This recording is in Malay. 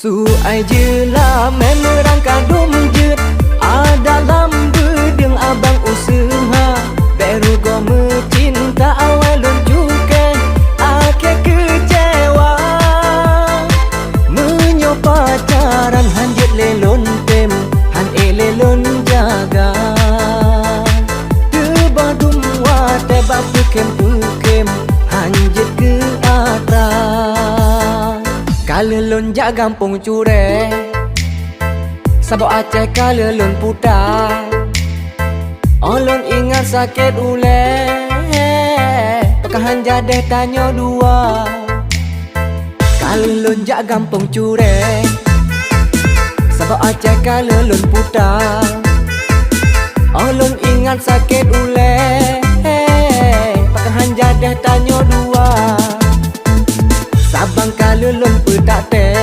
Su ai jela memerang kadum jet dalam bedeng abang usaha baru go mencinta awal lon juga akhir kecewa menyo pacaran hanjet lelon tem han lelon jaga tebadum wa tebak pukem hanjet ke atas kalelon jak gampung cure Sabo Aceh kalelon putar Olon ingat sakit ule Pekahan jadeh tanya dua Kalelon jak gampung cure Sabo Aceh kalelon putar Olon ingat sakit ule Pekahan jadeh tanya dua Sabang kalelon petak teh